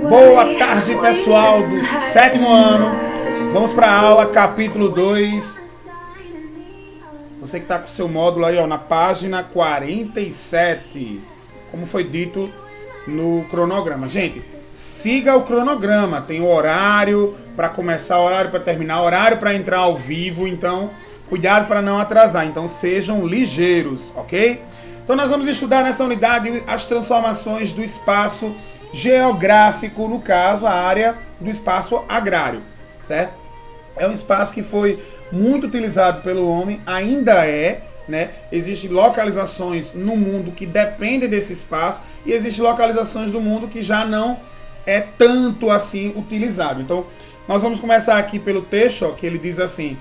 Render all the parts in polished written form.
Boa tarde, pessoal do 7º ano. Vamos para a aula, capítulo 2. Você que está com o seu módulo aí, ó, na página 47. Como foi dito no cronograma. Gente, siga o cronograma. Tem o horário para começar, horário para terminar, horário para entrar ao vivo. Então, cuidado para não atrasar. Então, sejam ligeiros, ok? Então, nós vamos estudar nessa unidade as transformações do espaço geográfico, no caso, a área do espaço agrário, certo? É um espaço que foi muito utilizado pelo homem, ainda é, né? Existem localizações no mundo que dependem desse espaço e existem localizações do mundo que já não é tanto assim utilizado. Então, nós vamos começar aqui pelo texto, ó, que ele diz assim,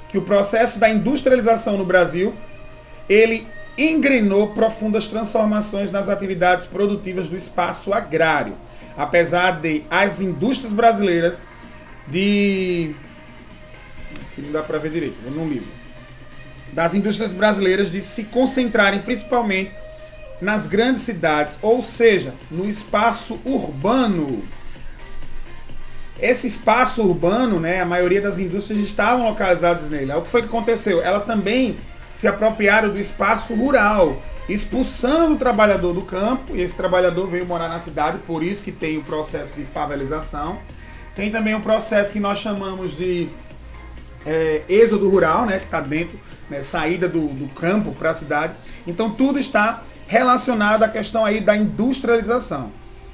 que o processo da industrialização no Brasil, ele engrenou profundas transformações nas atividades produtivas do espaço agrário. Apesar de as indústrias brasileiras não dá para ver direito, no livro. Das indústrias brasileiras de se concentrarem principalmente nas grandes cidades, ou seja, no espaço urbano. Esse espaço urbano, né, a maioria das indústrias estavam localizadas nele. O que foi que aconteceu? Elas também se apropriaram do espaço rural, expulsando o trabalhador do campo, e esse trabalhador veio morar na cidade, por isso que tem o processo de favelização. Tem também um processo que nós chamamos de êxodo rural, né, que está dentro, né, saída do campo para a cidade. Então tudo está relacionado à questão aí da industrialização,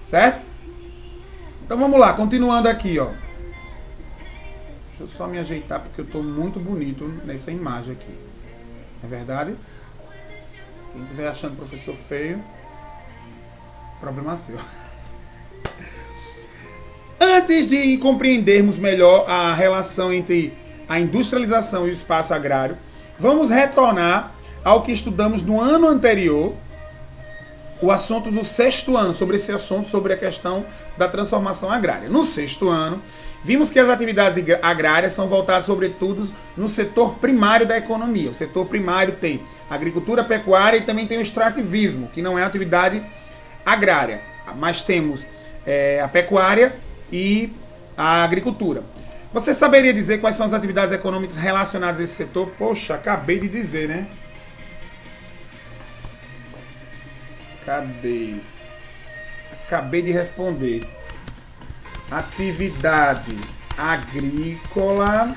certo? Então vamos lá, continuando aqui, ó. Deixa eu só me ajeitar porque eu estou muito bonito nessa imagem aqui. É verdade? Quem estiver achando o professor feio, problema seu. Antes de compreendermos melhor a relação entre a industrialização e o espaço agrário, vamos retornar ao que estudamos no ano anterior, o assunto do 6º ano, sobre esse assunto, sobre a questão da transformação agrária. No 6º ano, vimos que as atividades agrárias são voltadas sobretudo no setor primário da economia. O setor primário tem agricultura, pecuária e também tem o extrativismo, que não é atividade agrária, mas temos a pecuária e a agricultura. Você saberia dizer quais são as atividades econômicas relacionadas a esse setor? Poxa, acabei de dizer, né? Cadê? Acabei de responder. Atividade agrícola,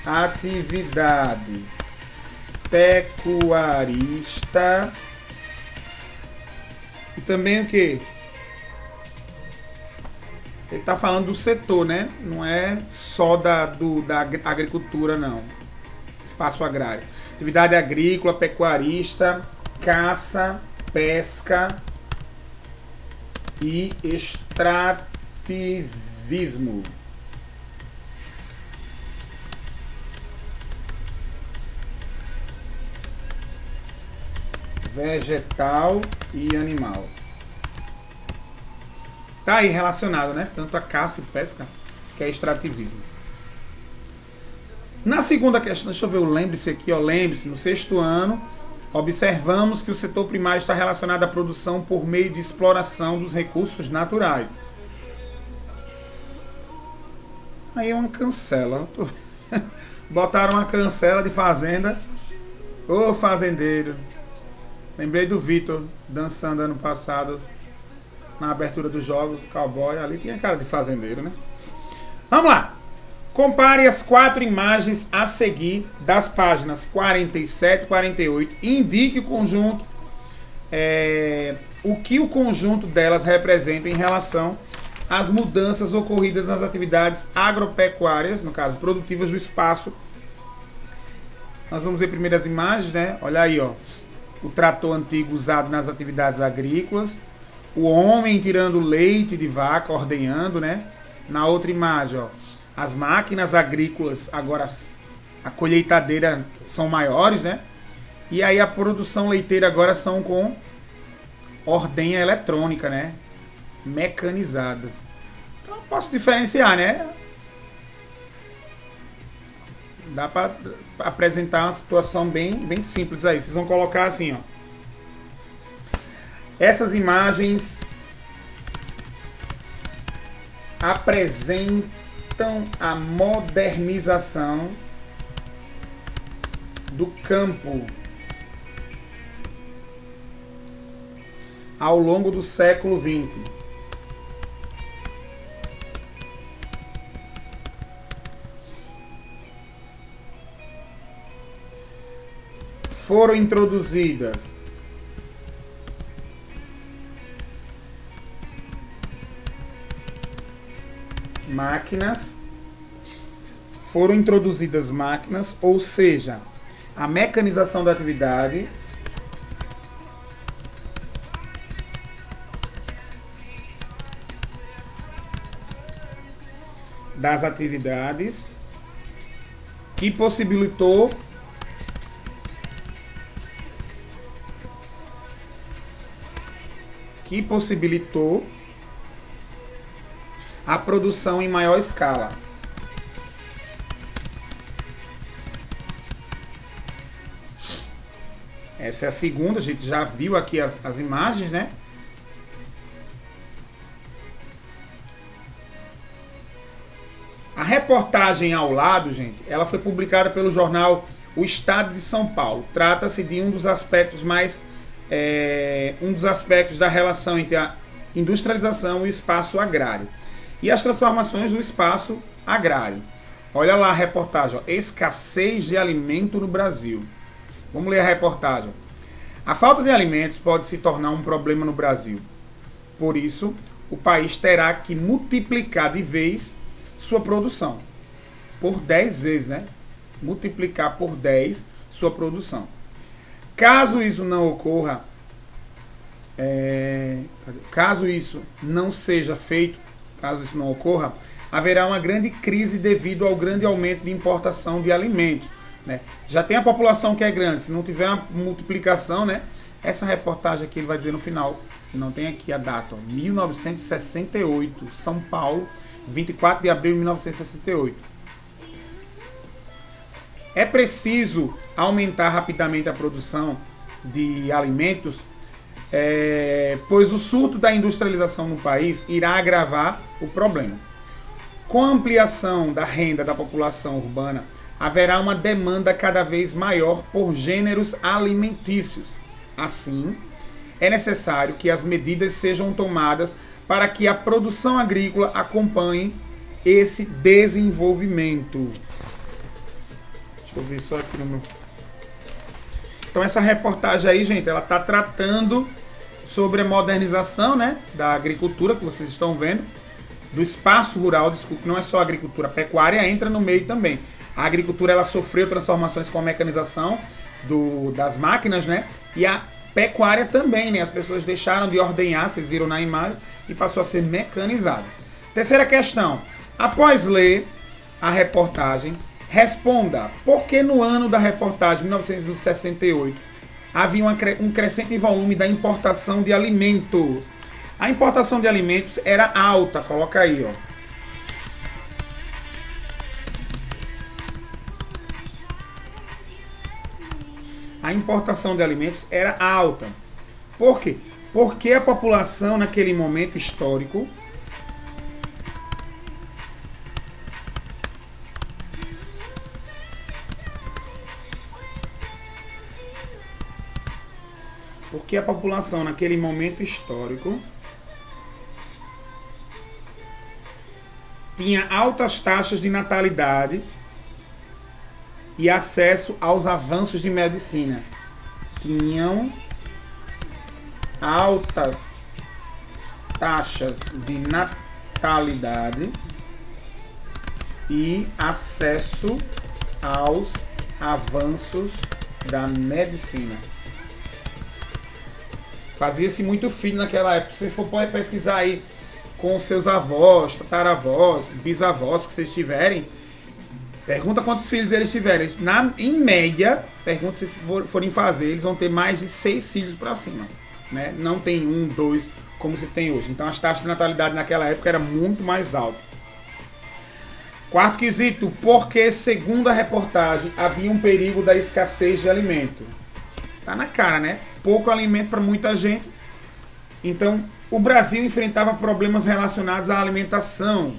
atividade pecuarista e também o que? Ele está falando do setor, né? Não é só da agricultura, não. Espaço agrário. Atividade agrícola, pecuarista, caça, pesca e extrativismo. Vegetal e animal. Tá aí relacionado, né? Tanto a caça e pesca, que é extrativismo. Na segunda questão, deixa eu ver, lembre-se aqui, ó, lembre-se, no 6º ano, observamos que o setor primário está relacionado à produção por meio de exploração dos recursos naturais. Aí é uma cancela. Botaram uma cancela de fazenda. Ô fazendeiro. Lembrei do Vitor dançando ano passado na abertura dos jogos, cowboy, ali tinha cara de fazendeiro, né? Vamos lá! Compare as 4 imagens a seguir das páginas 47 e 48 e indique o conjunto, o que o conjunto delas representa em relação às mudanças ocorridas nas atividades agropecuárias, no caso, produtivas do espaço. Nós vamos ver primeiro as imagens, né? Olha aí, ó, o trator antigo usado nas atividades agrícolas, o homem tirando leite de vaca, ordenhando, né? Na outra imagem, ó, as máquinas agrícolas, agora a colheitadeira são maiores, né? E aí a produção leiteira agora são com ordenha eletrônica, né? Mecanizada. Então eu posso diferenciar, né? Dá para apresentar uma situação bem simples aí. Vocês vão colocar assim, ó. Essas imagens apresentam a modernização do campo ao longo do século XX. Foram introduzidas máquinas, ou seja, a mecanização da atividade que possibilitou a produção em maior escala. Essa é a segunda, a gente já viu aqui as imagens, né? A reportagem ao lado, gente, ela foi publicada pelo jornal O Estado de São Paulo. Trata-se de um dos aspectos da relação entre a industrialização e o espaço agrário e as transformações do espaço agrário. Olha lá a reportagem, ó, escassez de alimento no Brasil. Vamos ler a reportagem. A falta de alimentos pode se tornar um problema no Brasil. Por isso, o país terá que multiplicar de vez sua produção. Por 10 vezes, né? Multiplicar por 10 sua produção. Caso isso não ocorra, caso isso não ocorra, haverá uma grande crise devido ao grande aumento de importação de alimentos, né? Já tem a população que é grande, se não tiver uma multiplicação, né? Essa reportagem aqui ele vai dizer no final, não tem aqui a data, ó, 1968, São Paulo, 24 de abril de 1968. É preciso aumentar rapidamente a produção de alimentos, pois o surto da industrialização no país irá agravar o problema. Com a ampliação da renda da população urbana, haverá uma demanda cada vez maior por gêneros alimentícios. Assim, é necessário que as medidas sejam tomadas para que a produção agrícola acompanhe esse desenvolvimento. Deixa eu ver só aqui no meu... Então essa reportagem aí, gente, ela está tratando sobre a modernização, né, da agricultura, que vocês estão vendo, do espaço rural, desculpe, não é só a agricultura, a pecuária entra no meio também. A agricultura ela sofreu transformações com a mecanização das máquinas, né, e a pecuária também, né, as pessoas deixaram de ordenhar, vocês viram na imagem, e passou a ser mecanizada. Terceira questão, após ler a reportagem, responda, por que no ano da reportagem, 1968, havia um crescente volume da importação de alimentos? A importação de alimentos era alta, coloca aí, ó. A importação de alimentos era alta. Por quê? Porque a população naquele momento histórico tinha altas taxas de natalidade e acesso aos avanços de medicina. Tinham altas taxas de natalidade e acesso aos avanços da medicina. Fazia-se muito filho naquela época. Se você for pesquisar aí com seus avós, tataravós, bisavós que vocês tiverem, pergunta quantos filhos eles tiverem. Em média, pergunta se forem fazer, eles vão ter mais de 6 filhos para cima, né? Não tem 1, 2 como se tem hoje. Então as taxas de natalidade naquela época eram muito mais altas. Quarto quesito, porque segundo a reportagem havia um perigo da escassez de alimento. Tá na cara, né? Pouco alimento para muita gente, Então, o Brasil enfrentava problemas relacionados à alimentação.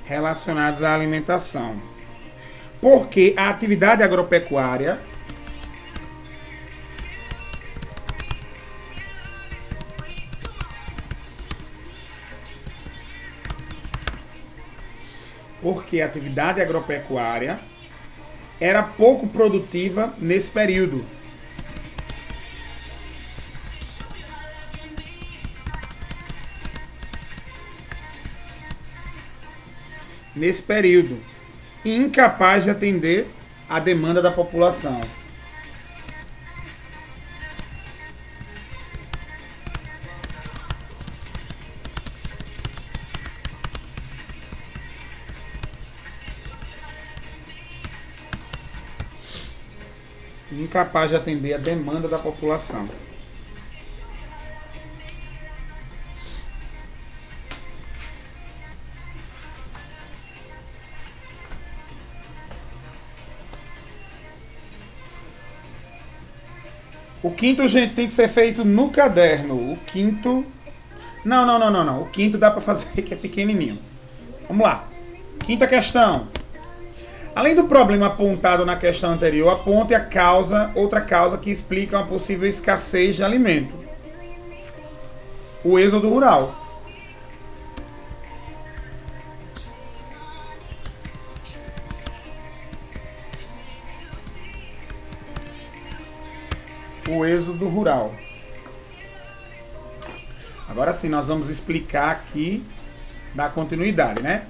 Relacionados à alimentação. Porque a atividade agropecuária era pouco produtiva nesse período. E incapaz de atender à demanda da população. Incapaz de atender à demanda da população. O quinto, gente, tem que ser feito no caderno. O quinto... Não. O quinto dá para fazer que é pequenininho. Vamos lá. Quinta questão. Além do problema apontado na questão anterior, aponte outra causa que explica uma possível escassez de alimento. O êxodo rural. O êxodo rural. Agora sim, nós vamos explicar aqui, dar continuidade, né?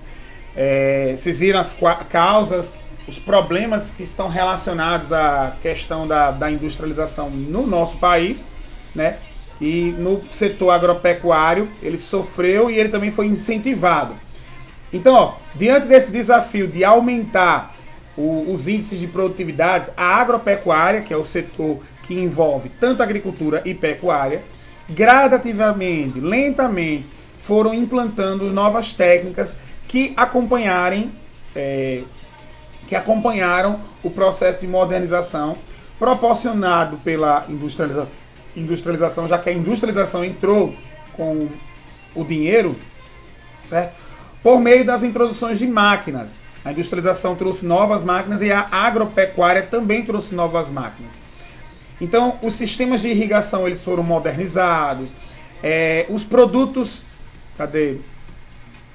Vocês viram as causas, os problemas que estão relacionados à questão da industrialização no nosso país, né? E no setor agropecuário, ele sofreu e ele também foi incentivado. Então, ó, diante desse desafio de aumentar os índices de produtividade, a agropecuária, que é o setor que envolve tanto agricultura e pecuária, gradativamente, lentamente, foram implantando novas técnicas que acompanharam o processo de modernização proporcionado pela industrialização, já que a industrialização entrou com o dinheiro, certo? Por meio das introduções de máquinas. A industrialização trouxe novas máquinas e a agropecuária também trouxe novas máquinas. Então, os sistemas de irrigação eles foram modernizados, os produtos,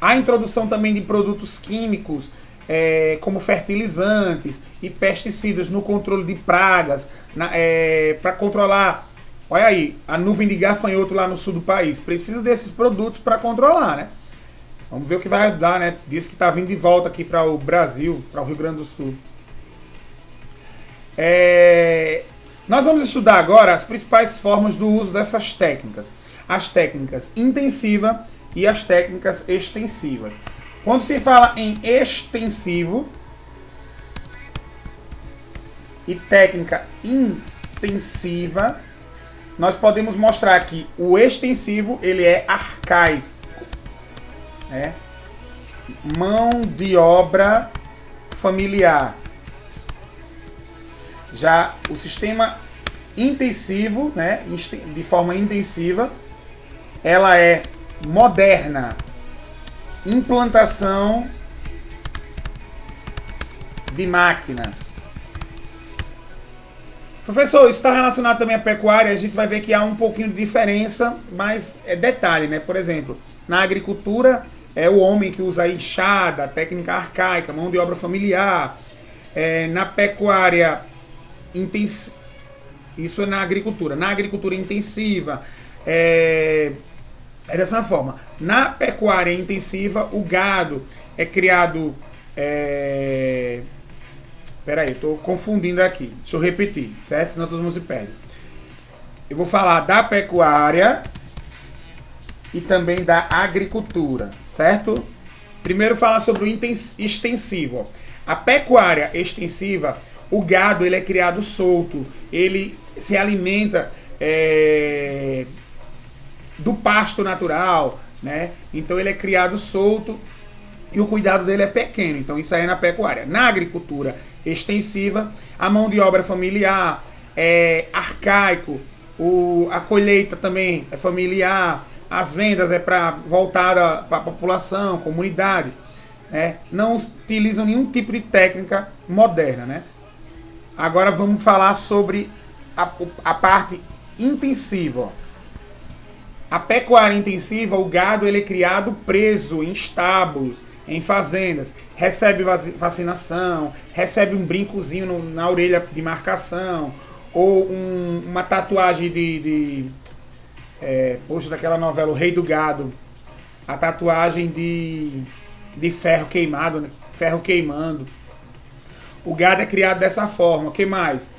a introdução também de produtos químicos, como fertilizantes e pesticidas no controle de pragas, para controlar, olha aí, a nuvem de gafanhoto lá no sul do país. Precisa desses produtos para controlar, né? Vamos ver o que vai dar, né? Diz que está vindo de volta aqui para o Brasil, para o Rio Grande do Sul. Nós vamos estudar agora as principais formas do uso dessas técnicas. As técnicas intensiva e as técnicas extensivas. Quando se fala em extensivo e técnica intensiva, nós podemos mostrar que o extensivo ele é arcaico. Mão de obra familiar. Já o sistema intensivo, né, de forma intensiva, ela é moderna. Implantação de máquinas. Professor, isso está relacionado também à pecuária. A gente vai ver que há um pouquinho de diferença, mas é detalhe, né? Por exemplo, na agricultura é o homem que usa a enxada, técnica arcaica, mão de obra familiar. Na pecuária isso é na agricultura. Na agricultura intensiva é dessa forma. Na pecuária intensiva, o gado é criado. Peraí, eu estou confundindo aqui. Deixa eu repetir, certo? Senão todo mundo se perde. Eu vou falar da pecuária e também da agricultura, certo? Primeiro falar sobre o extensivo. A pecuária extensiva, o gado ele é criado solto, ele se alimenta do pasto natural, né? Então ele é criado solto e o cuidado dele é pequeno. Então isso aí é na pecuária. Na agricultura extensiva, a mão de obra familiar é arcaico, a colheita também é familiar, as vendas é voltada para a população, comunidade, né? Não utilizam nenhum tipo de técnica moderna, né? Agora vamos falar sobre a parte intensiva. A pecuária intensiva, o gado ele é criado preso em estábulos, em fazendas, recebe vacinação, recebe um brincozinho na orelha de marcação, ou uma tatuagem poxa, daquela novela O Rei do Gado, a tatuagem de ferro queimado, né? Ferro queimando. O gado é criado dessa forma. O que mais?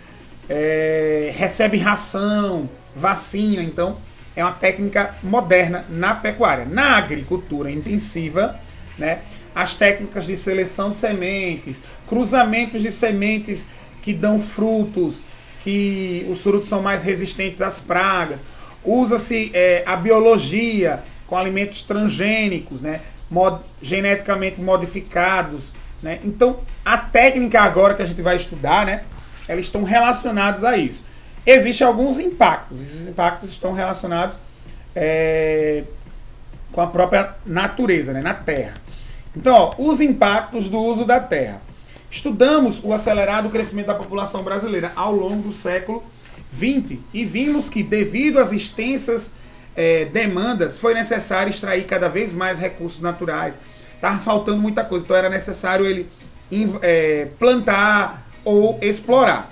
Recebe ração, vacina. Então é uma técnica moderna na pecuária. Na agricultura intensiva, né, as técnicas de seleção de sementes, cruzamentos de sementes que dão frutos, que os frutos são mais resistentes às pragas. Usa-se a biologia com alimentos transgênicos, né, geneticamente modificados, né? Então, a técnica agora que a gente vai estudar, né, elas estão relacionadas a isso. Existem alguns impactos. Esses impactos estão relacionados com a própria natureza, né, na terra. Então, ó, os impactos do uso da terra. Estudamos o acelerado crescimento da população brasileira ao longo do século XX e vimos que, devido às extensas demandas, foi necessário extrair cada vez mais recursos naturais. Estava faltando muita coisa, então era necessário ele plantar ou explorar.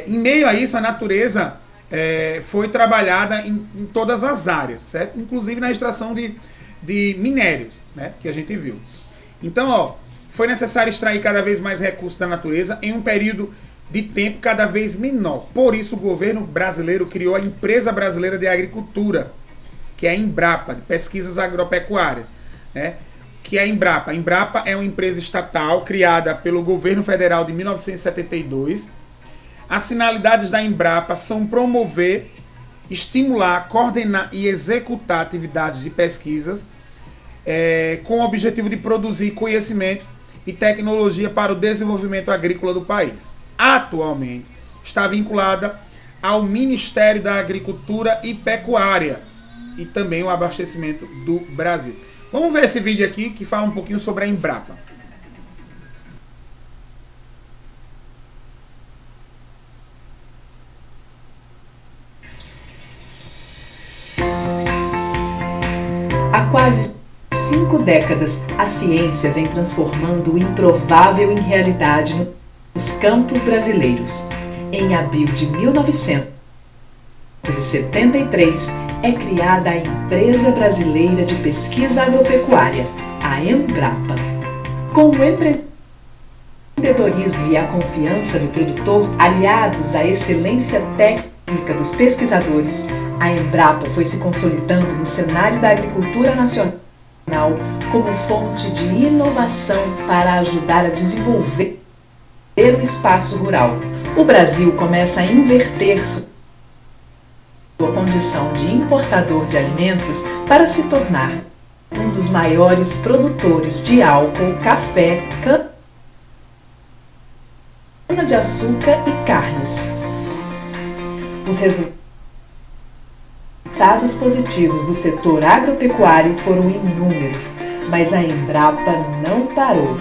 Em meio a isso, a natureza foi trabalhada em todas as áreas, certo? Inclusive na extração de minérios, né, que a gente viu. Então, ó, foi necessário extrair cada vez mais recursos da natureza em um período de tempo cada vez menor. Por isso, o governo brasileiro criou a Empresa Brasileira de Agricultura, que é a Embrapa, de Pesquisas Agropecuárias, né? Que é a Embrapa. A Embrapa é uma empresa estatal criada pelo governo federal de 1972. As finalidades da Embrapa são promover, estimular, coordenar e executar atividades de pesquisas com o objetivo de produzir conhecimentos e tecnologia para o desenvolvimento agrícola do país. Atualmente está vinculada ao Ministério da Agricultura e Pecuária e também o abastecimento do Brasil. Vamos ver esse vídeo aqui que fala um pouquinho sobre a Embrapa. Há quase 5 décadas, a ciência vem transformando o improvável em realidade nos campos brasileiros. Em abril de 1973, é criada a Empresa Brasileira de Pesquisa Agropecuária, a Embrapa. Com o empreendedorismo e a confiança do produtor, aliados à excelência técnica dos pesquisadores, a Embrapa foi se consolidando no cenário da agricultura nacional como fonte de inovação para ajudar a desenvolver o espaço rural. O Brasil começa a inverter sua condição de importador de alimentos para se tornar um dos maiores produtores de álcool, café, cana-de-açúcar e carnes. Os resultados positivos do setor agropecuário foram inúmeros, mas a Embrapa não parou.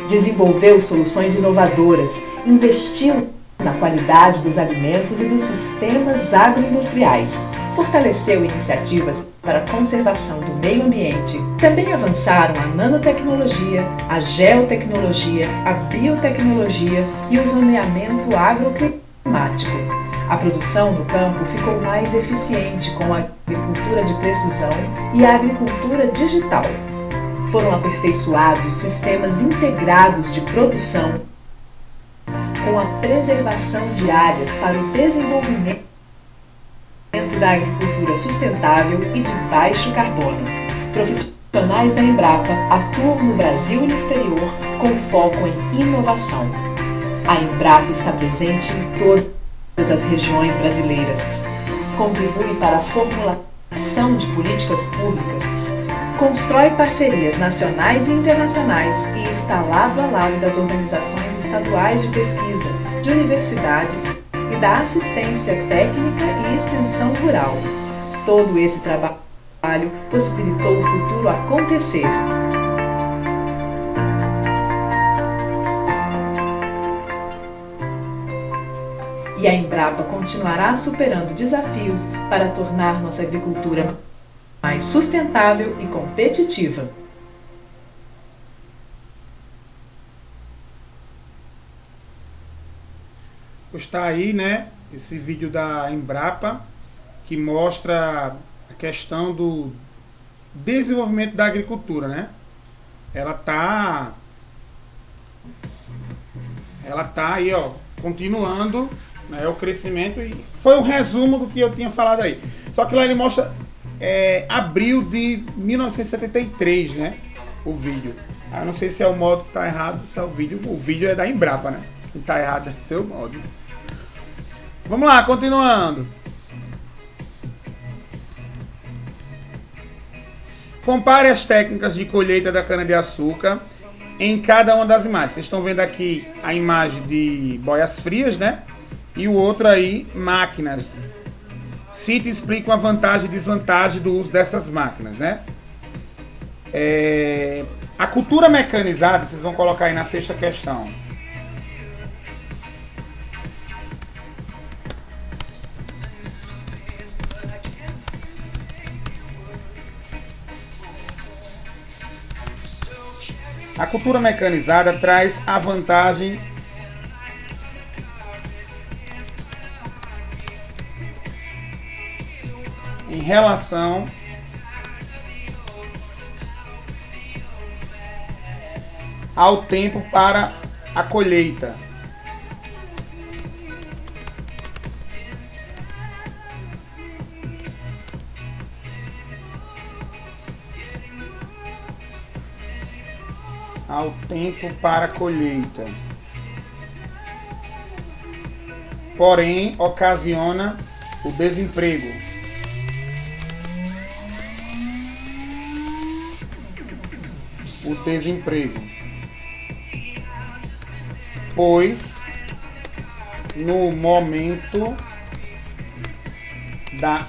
Desenvolveu soluções inovadoras, investiu na qualidade dos alimentos e dos sistemas agroindustriais, fortaleceu iniciativas para a conservação do meio ambiente. Também avançaram a nanotecnologia, a geotecnologia, a biotecnologia e o zoneamento agroclimático. A produção no campo ficou mais eficiente com a agricultura de precisão e a agricultura digital. Foram aperfeiçoados sistemas integrados de produção com a preservação de áreas para o desenvolvimento da agricultura sustentável e de baixo carbono. Profissionais da Embrapa atuam no Brasil e no exterior com foco em inovação. A Embrapa está presente em todas as regiões brasileiras. Contribui para a formulação de políticas públicas, constrói parcerias nacionais e internacionais e está lado a lado das organizações estaduais de pesquisa, de universidades e da assistência técnica e extensão rural. Todo esse trabalho possibilitou o futuro acontecer. E a Embrapa continuará superando desafios para tornar nossa agricultura mais sustentável e competitiva. Está aí, né, esse vídeo da Embrapa que mostra a questão do desenvolvimento da agricultura, né? Ela tá aí, ó, continuando, né, o crescimento, e foi um resumo do que eu tinha falado aí. Só que lá ele mostra abril de 1973, né, o vídeo. Eu não sei se é o modo que tá errado, se é o vídeo é da Embrapa, né? Se tá errado, é seu modo. Vamos lá, continuando. Compare as técnicas de colheita da cana-de-açúcar em cada uma das imagens. Vocês estão vendo aqui a imagem de boias frias, né? E o outro aí, máquinas. Cite e explica a vantagem e desvantagem do uso dessas máquinas, né? A cultura mecanizada, vocês vão colocar aí na sexta questão. A cultura mecanizada traz a vantagem em relação ao tempo para a colheita. Ao tempo para a colheita. Porém, ocasiona o desemprego. O desemprego. Pois, no momento da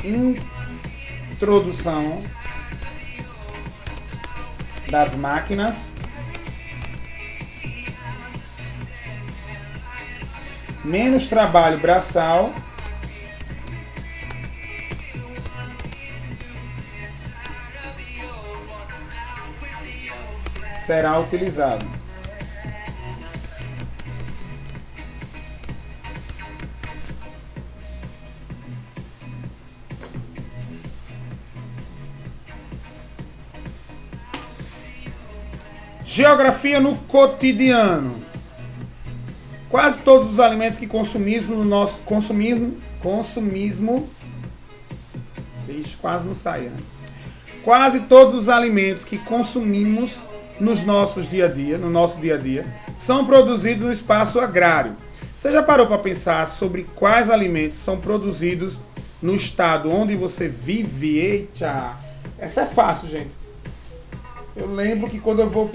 introdução das máquinas, menos trabalho braçal será utilizado. Geografia no cotidiano. Quase todos os alimentos que consumimos no nosso consumismo, quase não saia, né? Quase todos os alimentos que consumimos no nosso dia a dia, são produzidos no espaço agrário. Você já parou para pensar sobre quais alimentos são produzidos no estado onde você vive? Eita, essa é fácil, gente. Eu lembro que quando eu vou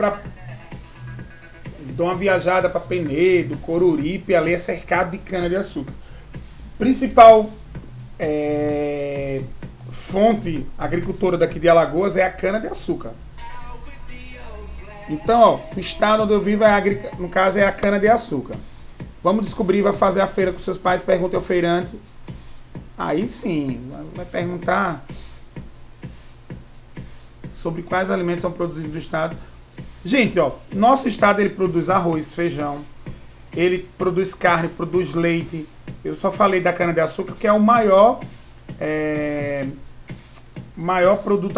dou uma viajada para Penedo, Coruripe, ali é cercado de cana-de-açúcar. Principal fonte agricultora daqui de Alagoas é a cana-de-açúcar. Então, ó, o estado onde eu vivo no caso é a cana-de-açúcar. Vamos descobrir, vai fazer a feira com seus pais, pergunta ao feirante. Aí sim, vai perguntar sobre quais alimentos são produzidos no estado. Gente, ó, nosso estado ele produz arroz, feijão, ele produz carne, produz leite. Eu só falei da cana-de-açúcar, que é o maior produto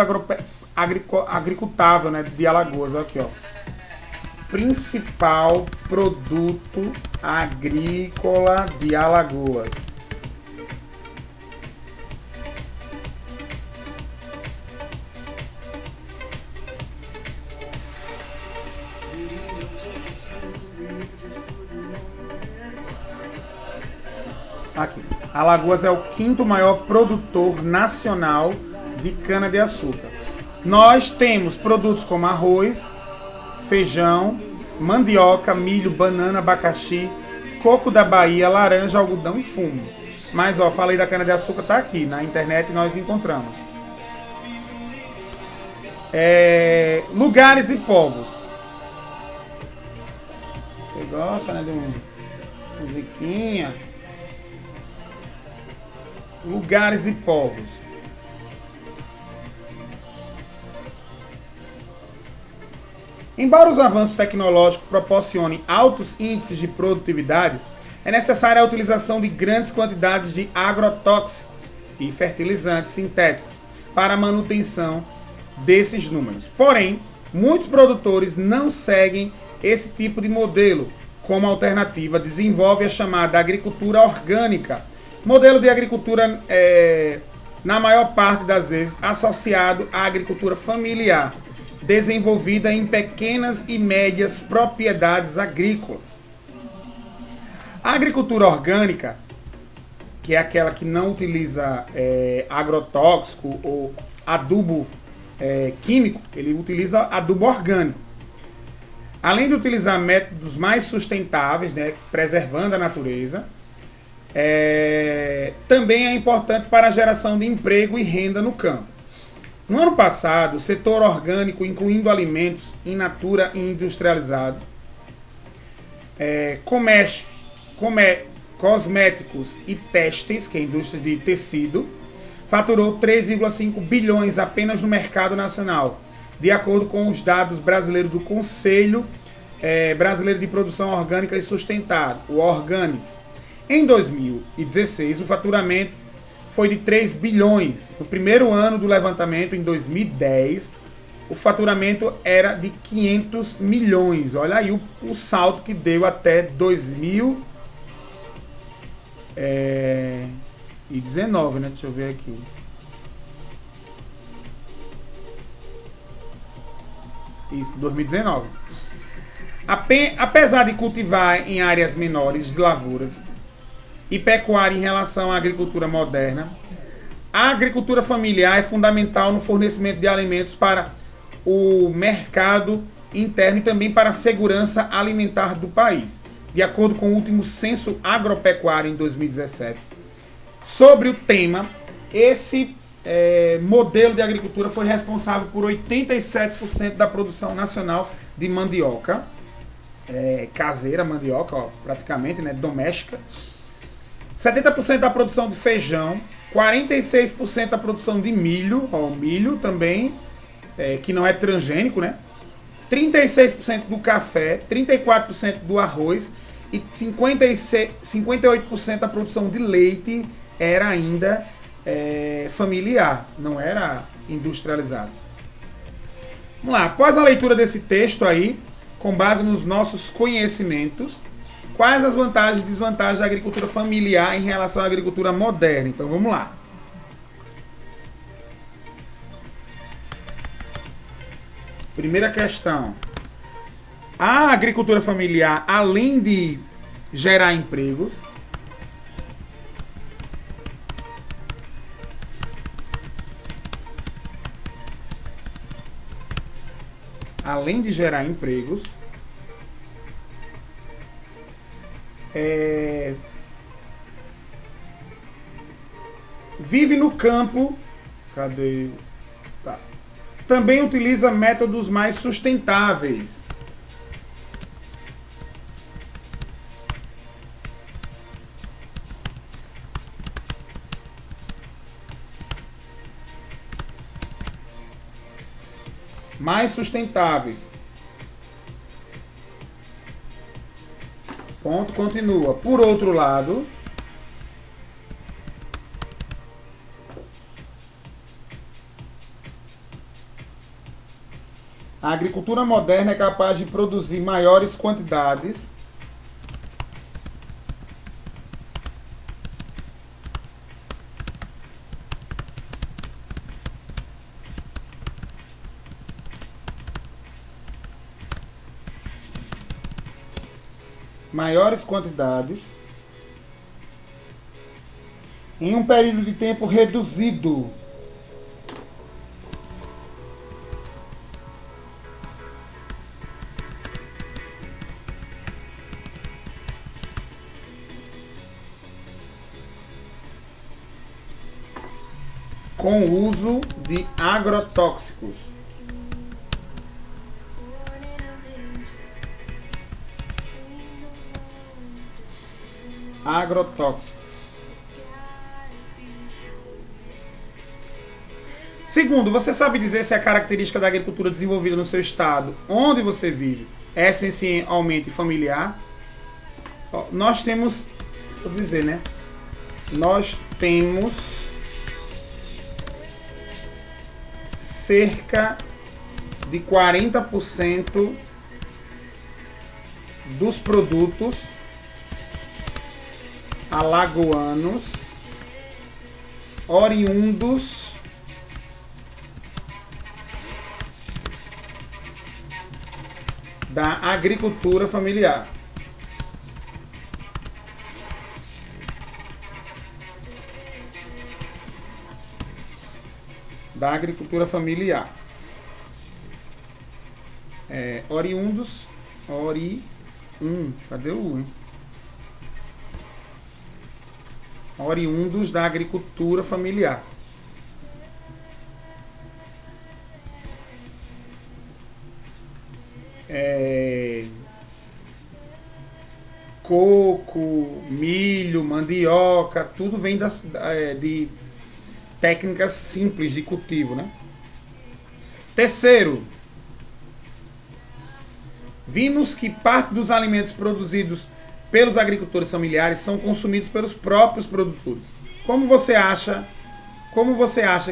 agricultável, né, de Alagoas. Olha aqui, ó. Principal produto agrícola de Alagoas. Aqui. Alagoas é o quinto maior produtor nacional de cana-de-açúcar. Nós temos produtos como arroz, feijão, mandioca, milho, banana, abacaxi, coco da Bahia, laranja, algodão e fumo. Mas, ó, falei da cana-de-açúcar, tá aqui. Na internet nós encontramos. Lugares e povos. Você gosta, né, de uma musiquinha? Lugares e povos. Embora os avanços tecnológicos proporcionem altos índices de produtividade, é necessária a utilização de grandes quantidades de agrotóxicos e fertilizantes sintéticos para a manutenção desses números. Porém, muitos produtores não seguem esse tipo de modelo. Como alternativa, desenvolve a chamada agricultura orgânica, modelo de agricultura, na maior parte das vezes, associado à agricultura familiar, desenvolvida em pequenas e médias propriedades agrícolas. A agricultura orgânica, que é aquela que não utiliza agrotóxico ou adubo químico, ele utiliza adubo orgânico. Além de utilizar métodos mais sustentáveis, né, preservando a natureza, também é importante para a geração de emprego e renda no campo. No ano passado, o setor orgânico, incluindo alimentos in natura e industrializados, cosméticos e têxteis, que é a indústria de tecido, faturou 3,5 bilhões apenas no mercado nacional, de acordo com os dados brasileiros do Conselho Brasileiro de Produção Orgânica e Sustentável, o Organis. Em 2016, o faturamento foi de 3 bilhões. No primeiro ano do levantamento, em 2010, o faturamento era de 500 milhões. Olha aí o salto que deu até 2019, né? Deixa eu ver aqui. Isso, 2019. Apesar de cultivar em áreas menores de lavouras e pecuária em relação à agricultura moderna, a agricultura familiar é fundamental no fornecimento de alimentos para o mercado interno e também para a segurança alimentar do país. De acordo com o último censo agropecuário em 2017, sobre o tema, esse modelo de agricultura foi responsável por 87% da produção nacional de mandioca, caseira, mandioca, ó, praticamente, né, doméstica, 70% da produção de feijão, 46% da produção de milho, ó, milho também, que não é transgênico, né, 36% do café, 34% do arroz e 58% da produção de leite era ainda familiar, não era industrializado. Vamos lá, após a leitura desse texto aí, com base nos nossos conhecimentos, quais as vantagens e desvantagens da agricultura familiar em relação à agricultura moderna? Então vamos lá. Primeira questão. A agricultura familiar, além de gerar empregos, vive no campo, também utiliza métodos mais sustentáveis. Ponto, continua. Por outro lado, a agricultura moderna é capaz de produzir maiores quantidades em um período de tempo reduzido. Com o uso de agrotóxicos. Agrotóxicos. Segundo, você sabe dizer se a característica da agricultura desenvolvida no seu estado, onde você vive, é essencialmente familiar? Nós temos, vou dizer, né? Nós temos cerca de 40% dos produtos alagoanos oriundos da agricultura familiar. Da agricultura familiar. Oriundos. Cadê o U, hein? Oriundos da agricultura familiar. Coco, milho, mandioca, tudo vem de técnicas simples de cultivo, né? Terceiro, vimos que parte dos alimentos produzidos pelos agricultores familiares são consumidos pelos próprios produtores. Como você acha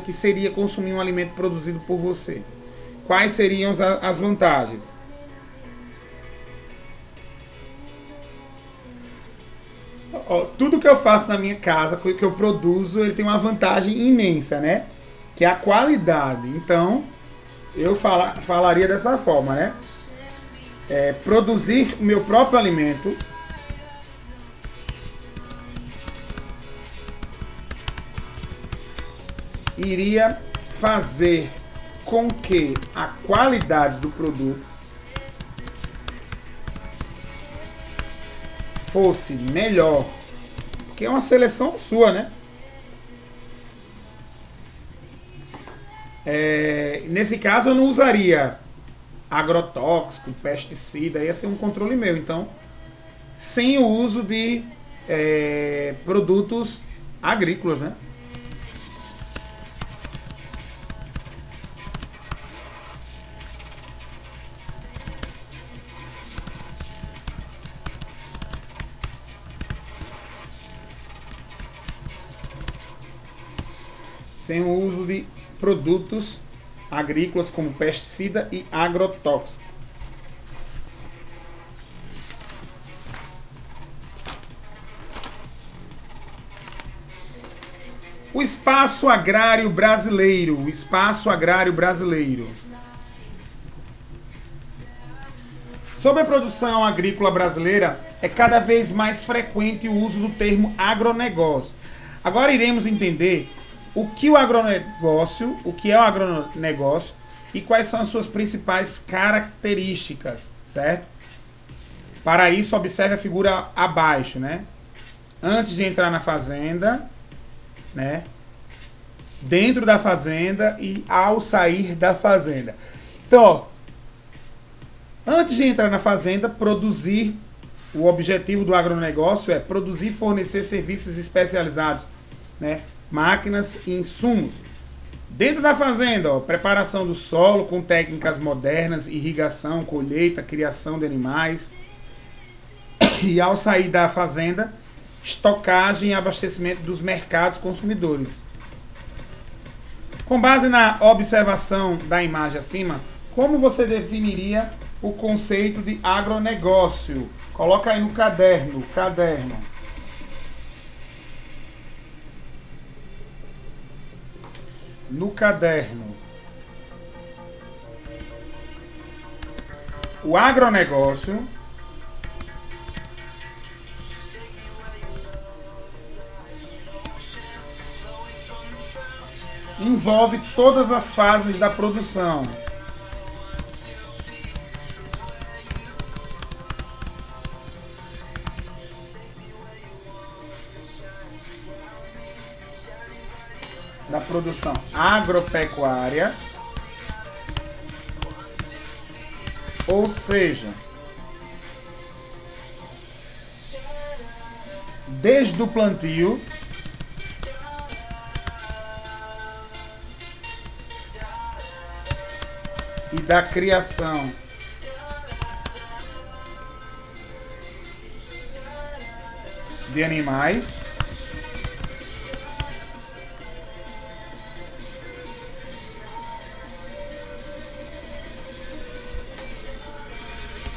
que seria consumir um alimento produzido por você? Quais seriam as vantagens? Tudo que eu faço na minha casa, que eu produzo, ele tem uma vantagem imensa, né? Que é a qualidade. Então, eu falaria dessa forma, né? Produzir o meu próprio alimento iria fazer com que a qualidade do produto fosse melhor, que é uma seleção sua, né? Nesse caso eu não usaria agrotóxico, pesticida, ia ser um controle meu. Então, sem o uso de produtos agrícolas, né? Sem o uso de produtos agrícolas como pesticida e agrotóxico. O espaço agrário brasileiro. O espaço agrário brasileiro. Sobre a produção agrícola brasileira, é cada vez mais frequente o uso do termo agronegócio. Agora iremos entender o que é o agronegócio e quais são as suas principais características, certo? Para isso, observe a figura abaixo, né? Antes de entrar na fazenda, né? Dentro da fazenda e ao sair da fazenda. Então, ó, antes de entrar na fazenda, produzir, o objetivo do agronegócio é produzir e fornecer serviços especializados, né? Máquinas e insumos. Dentro da fazenda, ó, preparação do solo com técnicas modernas, irrigação, colheita, criação de animais. E ao sair da fazenda, estocagem e abastecimento dos mercados consumidores. Com base na observação da imagem acima, como você definiria o conceito de agronegócio? Coloca aí no caderno. No caderno. O agronegócio envolve todas as fases da produção. Da produção agropecuária, ou seja, desde o plantio e da criação de animais,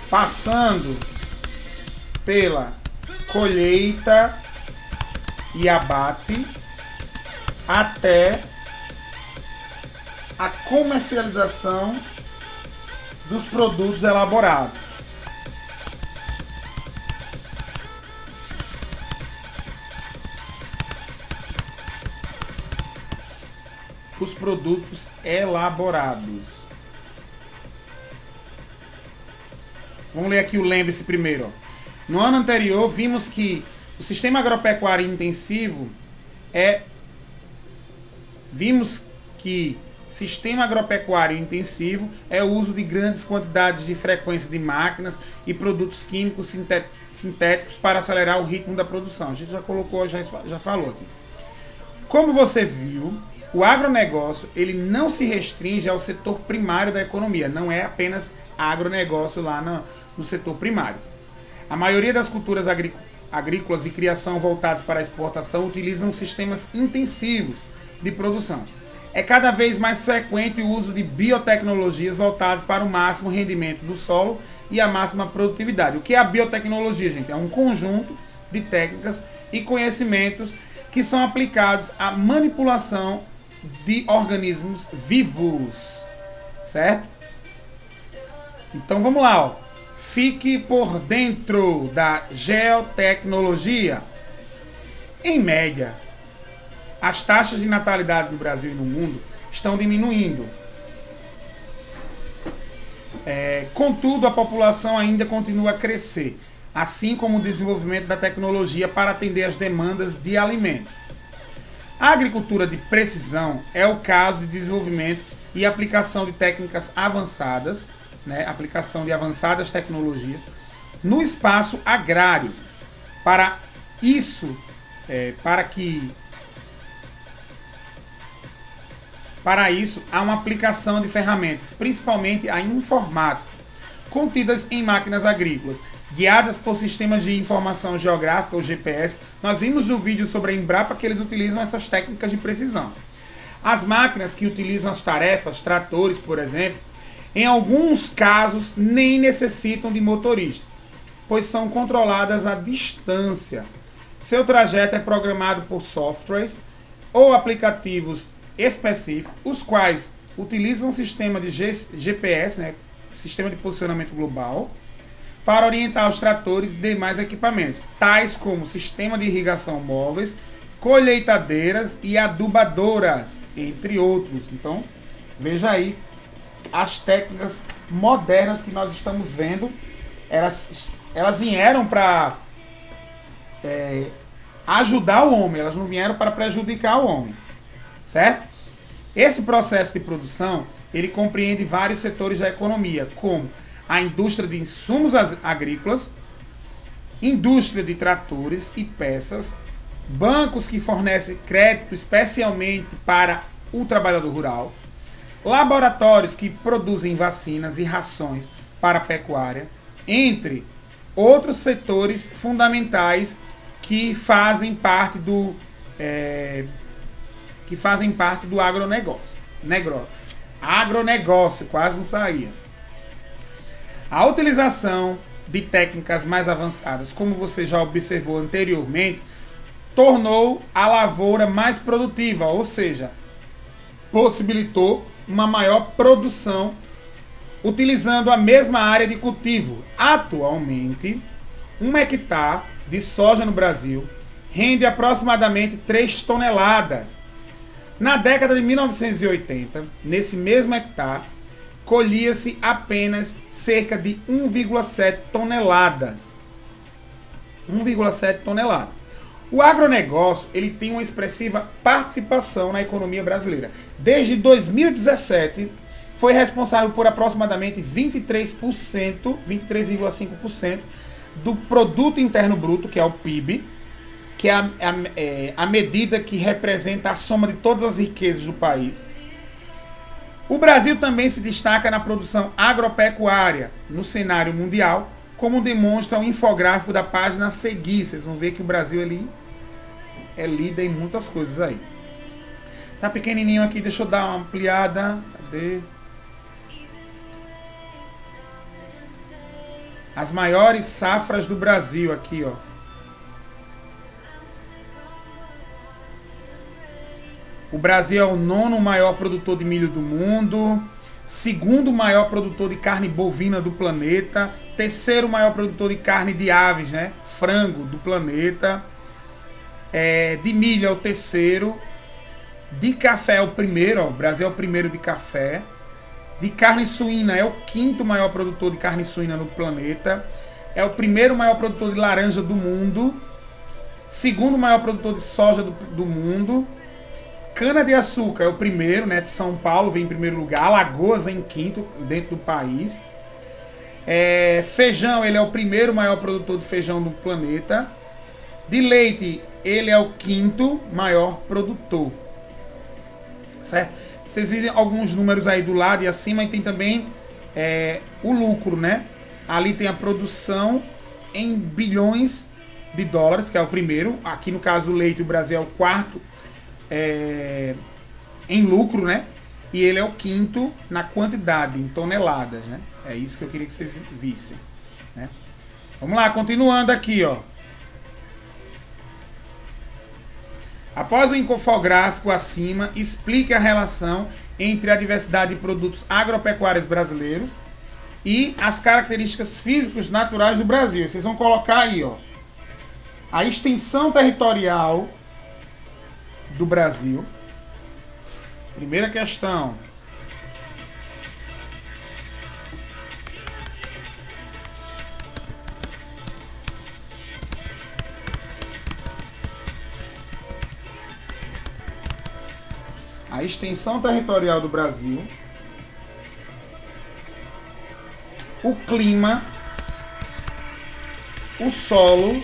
passando pela colheita e abate até a comercialização dos produtos elaborados. Os produtos elaborados. Vamos ler aqui o lembre-se primeiro. No ano anterior, vimos que o sistema agropecuário intensivo o uso de grandes quantidades de frequência de máquinas e produtos químicos sintéticos para acelerar o ritmo da produção. A gente já colocou, já falou aqui. Como você viu, o agronegócio ele não se restringe ao setor primário da economia. Não é apenas agronegócio lá no setor primário. A maioria das culturas agrícolas e criação voltadas para a exportação utilizam sistemas intensivos de produção. É cada vez mais frequente o uso de biotecnologias voltadas para o máximo rendimento do solo e a máxima produtividade. O que é a biotecnologia, gente? É um conjunto de técnicas e conhecimentos que são aplicados à manipulação de organismos vivos, certo? Então vamos lá, ó. Fique por dentro da geotecnologia. Em média, as taxas de natalidade no Brasil e no mundo estão diminuindo. Contudo, a população ainda continua a crescer, assim como o desenvolvimento da tecnologia para atender às demandas de alimentos. A agricultura de precisão é o caso de desenvolvimento e aplicação de técnicas avançadas, aplicação de avançadas tecnologias no espaço agrário. Para isso, há uma aplicação de ferramentas, principalmente a informática, contidas em máquinas agrícolas, guiadas por sistemas de informação geográfica, ou GPS. Nós vimos no vídeo sobre a Embrapa que eles utilizam essas técnicas de precisão. As máquinas que utilizam as tarefas, tratores, por exemplo, em alguns casos nem necessitam de motorista, pois são controladas à distância. Seu trajeto é programado por softwares ou aplicativos específicos, os quais utilizam um sistema de GPS, sistema de posicionamento global, para orientar os tratores e demais equipamentos, tais como sistema de irrigação móveis, colheitadeiras e adubadoras, entre outros. Então, veja aí as técnicas modernas que nós estamos vendo, elas vieram para ajudar o homem, elas não vieram para prejudicar o homem, certo? Esse processo de produção, ele compreende vários setores da economia, como a indústria de insumos agrícolas, indústria de tratores e peças, bancos que fornecem crédito especialmente para o trabalhador rural, laboratórios que produzem vacinas e rações para a pecuária, entre outros setores fundamentais que fazem parte do agronegócio, quase não saía. A utilização de técnicas mais avançadas, como você já observou anteriormente, tornou a lavoura mais produtiva, ou seja, possibilitou uma maior produção utilizando a mesma área de cultivo. Atualmente, 1 hectare de soja no Brasil rende aproximadamente 3 toneladas. Na década de 1980, nesse mesmo hectare, colhia-se apenas cerca de 1,7 toneladas. 1,7 toneladas. O agronegócio ele tem uma expressiva participação na economia brasileira. Desde 2017, foi responsável por aproximadamente 23,5% do Produto Interno Bruto, que é o PIB, que é a medida que representa a soma de todas as riquezas do país. O Brasil também se destaca na produção agropecuária no cenário mundial, como demonstra o infográfico da página a seguir. Vocês vão ver que o Brasil ali é líder em muitas coisas aí. Tá pequenininho aqui, deixa eu dar uma ampliada. Cadê? As maiores safras do Brasil aqui, ó. O Brasil é o 9º maior produtor de milho do mundo, 2º maior produtor de carne bovina do planeta, 3º maior produtor de carne de aves, né? Frango do planeta. De milho é o 3º, de café é o 1º, ó, o Brasil é o 1º de café. De carne suína é o 5º maior produtor de carne suína no planeta. É o 1º maior produtor de laranja do mundo. 2º maior produtor de soja do mundo. Cana-de-açúcar é o 1º, né? De São Paulo vem em 1º lugar. Alagoas em 5º dentro do país. Feijão, ele é o 1º maior produtor de feijão do planeta. De leite, ele é o 5º maior produtor. Certo? Vocês viram alguns números aí do lado e acima, e tem também o lucro, né? Ali tem a produção em bilhões de dólares, que é o 1º. Aqui no caso o leite, o Brasil é o 4º em lucro, né? E ele é o 5º na quantidade, em toneladas, né? É isso que eu queria que vocês vissem, né? Vamos lá, continuando aqui, ó. Após o infográfico acima, explique a relação entre a diversidade de produtos agropecuários brasileiros e as características físicas naturais do Brasil. Vocês vão colocar aí, ó, a extensão territorial do Brasil. Primeira questão. A extensão territorial do Brasil, o clima, o solo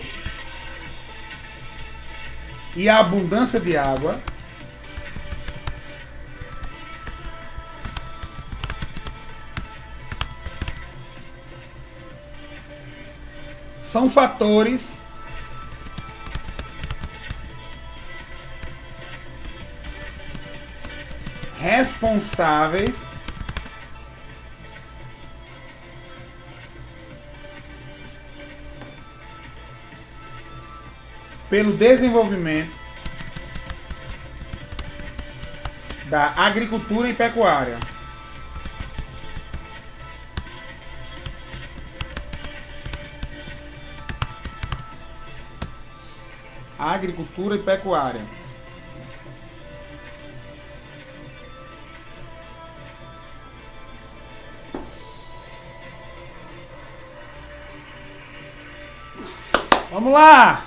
e a abundância de água, são fatores responsáveis pelo desenvolvimento da agricultura e pecuária. Agricultura e pecuária. Vamos lá!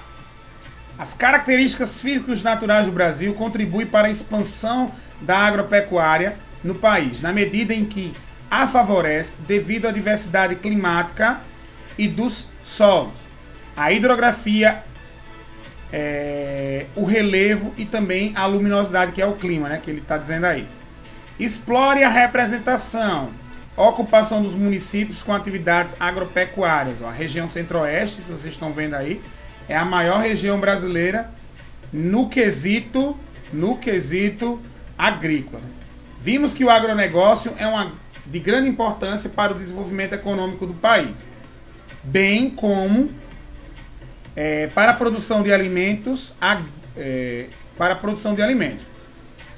As características físicas naturais do Brasil contribuem para a expansão da agropecuária no país, na medida em que a favorece devido à diversidade climática e dos solos, a hidrografia, o relevo e também a luminosidade, que é o clima, né, que ele está dizendo aí. Explore a representação, ocupação dos municípios com atividades agropecuárias. A região centro-oeste, se vocês estão vendo aí, é a maior região brasileira no quesito agrícola. Vimos que o agronegócio é de grande importância para o desenvolvimento econômico do país, bem como para a produção de alimentos,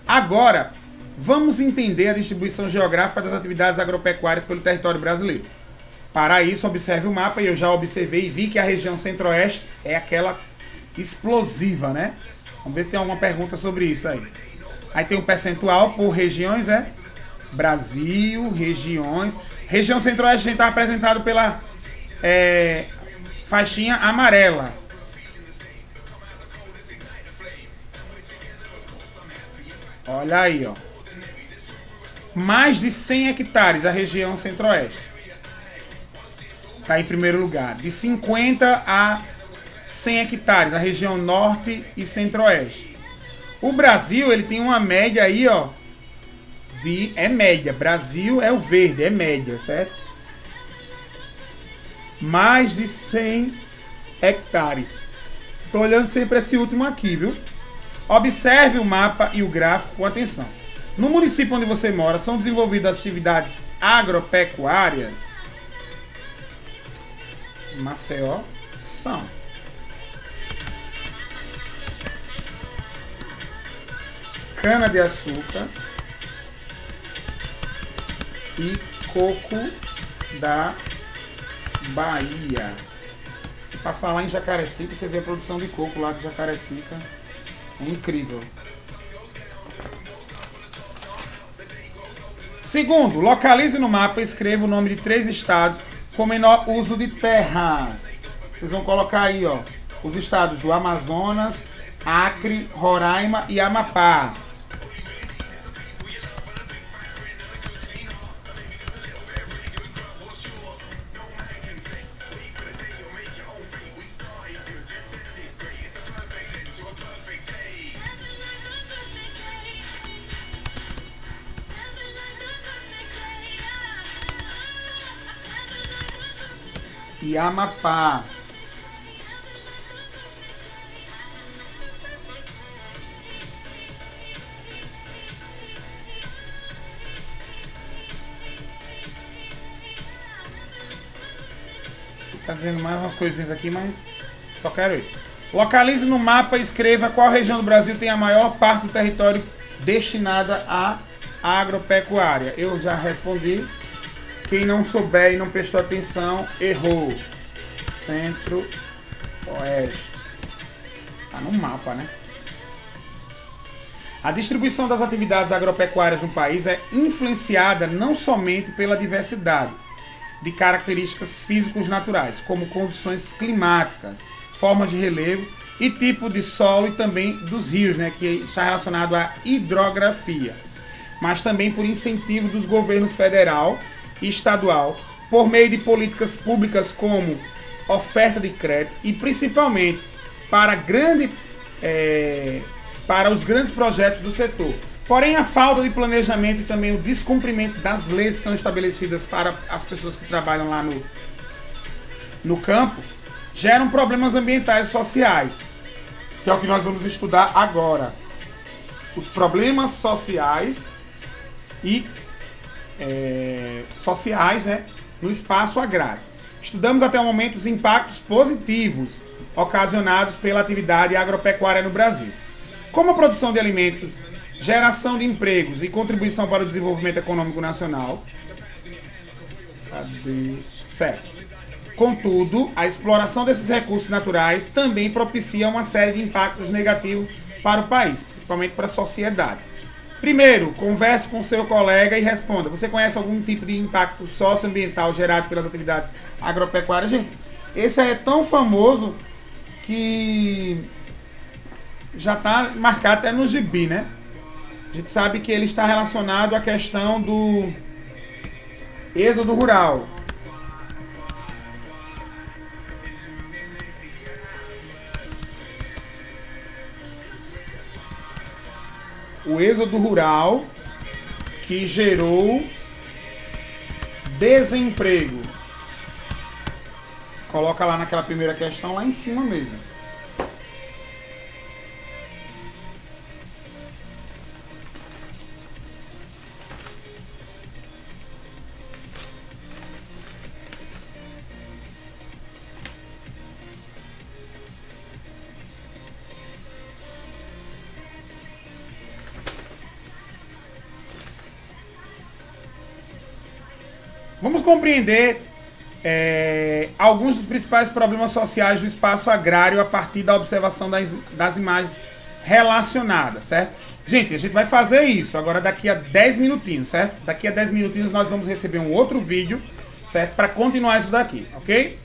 Agora, vamos entender a distribuição geográfica das atividades agropecuárias pelo território brasileiro. Para isso, observe o mapa, e eu já observei e vi que a região centro-oeste é aquela explosiva, né? Vamos ver se tem alguma pergunta sobre isso aí. Aí tem um percentual por regiões, Brasil, regiões. Região Centro-Oeste, a gente está apresentado pela faixinha amarela. Olha aí, ó. Mais de 100 hectares a região Centro-Oeste. Está em primeiro lugar. De 50 a 100 hectares a região Norte e Centro-Oeste. O Brasil, ele tem uma média aí, ó. É média. Brasil é o verde, é média, certo? Mais de 100 hectares. Estou olhando sempre esse último aqui, viu? Observe o mapa e o gráfico com atenção. No município onde você mora, são desenvolvidas atividades agropecuárias? Maceió, são. Cana-de-açúcar e coco da Bahia. Se passar lá em Jacarecica, você vê a produção de coco lá de Jacarecica. É incrível. Segundo, localize no mapa e escreva o nome de 3 estados com menor uso de terras. Vocês vão colocar aí, ó, os estados do Amazonas, Acre, Roraima e Amapá. E Amapá. Tá dizendo mais umas coisinhas aqui, mas só quero isso. Localize no mapa e escreva qual região do Brasil tem a maior parte do território destinada à agropecuária. Eu já respondi. Quem não souber e não prestou atenção, errou. Centro-Oeste. Tá no mapa, né? A distribuição das atividades agropecuárias no país é influenciada não somente pela diversidade de características físicos naturais, como condições climáticas, formas de relevo e tipo de solo e também dos rios, né, que está relacionado à hidrografia, mas também por incentivo dos governos federal e estadual, por meio de políticas públicas como oferta de crédito e principalmente para os grandes projetos do setor. Porém, a falta de planejamento e também o descumprimento das leis que são estabelecidas para as pessoas que trabalham lá no campo geram problemas ambientais e sociais, que é o que nós vamos estudar agora. Os problemas sociais e né, no espaço agrário. Estudamos até o momento os impactos positivos ocasionados pela atividade agropecuária no Brasil, como a produção de alimentos, geração de empregos e contribuição para o desenvolvimento econômico nacional. Certo. Contudo, a exploração desses recursos naturais também propicia uma série de impactos negativos para o país, principalmente para a sociedade. Primeiro, converse com seu colega e responda. Você conhece algum tipo de impacto socioambiental gerado pelas atividades agropecuárias? Gente, esse é tão famoso que já está marcado até no gibi, né? A gente sabe que ele está relacionado à questão do êxodo rural. O êxodo rural que gerou desemprego. Coloca lá naquela primeira questão, lá em cima mesmo. Vamos compreender alguns dos principais problemas sociais do espaço agrário a partir da observação das imagens relacionadas, certo? Gente, a gente vai fazer isso agora daqui a 10 minutinhos, certo? Daqui a 10 minutinhos nós vamos receber um outro vídeo, certo? Para continuar isso daqui, ok?